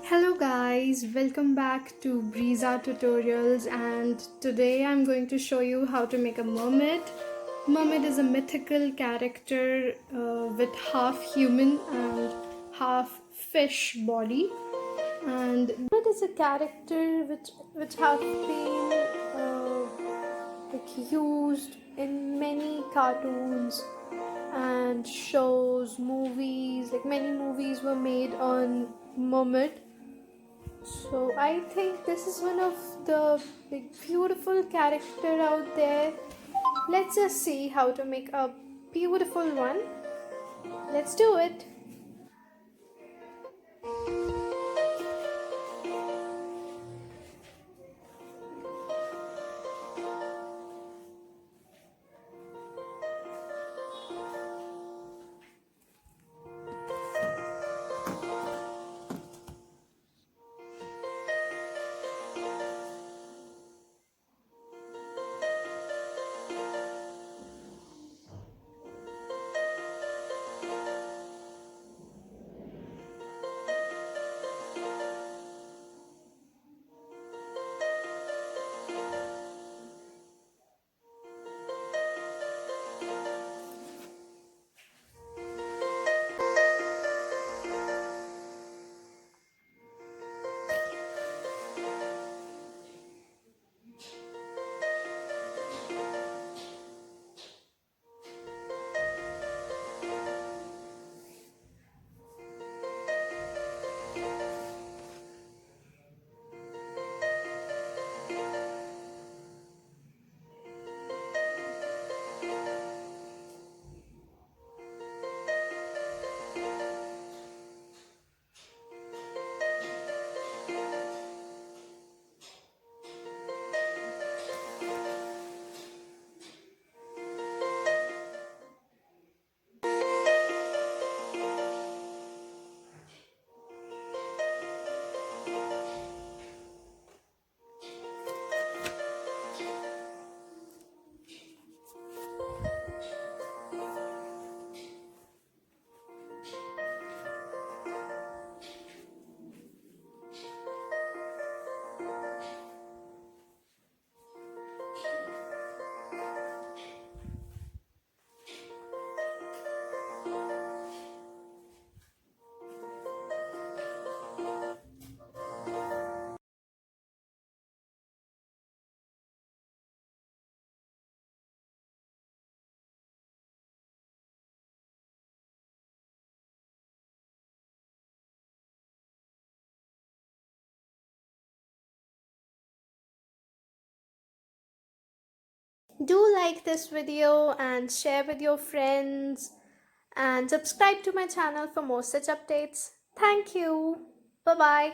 Hello guys, welcome back to Breeza Tutorials, and today I'm going to show you how to make a mermaid. Mermaid is a mythical character with half human and half fish body, and mermaid is a character which have been used in many cartoons and shows, movies. Like many movies were made on mermaid. So I think this is one of the beautiful character out there. Let's just see how to make a beautiful one. Let's do it. Do like this video and share with your friends and subscribe to my channel for more such updates. Thank you. Bye bye.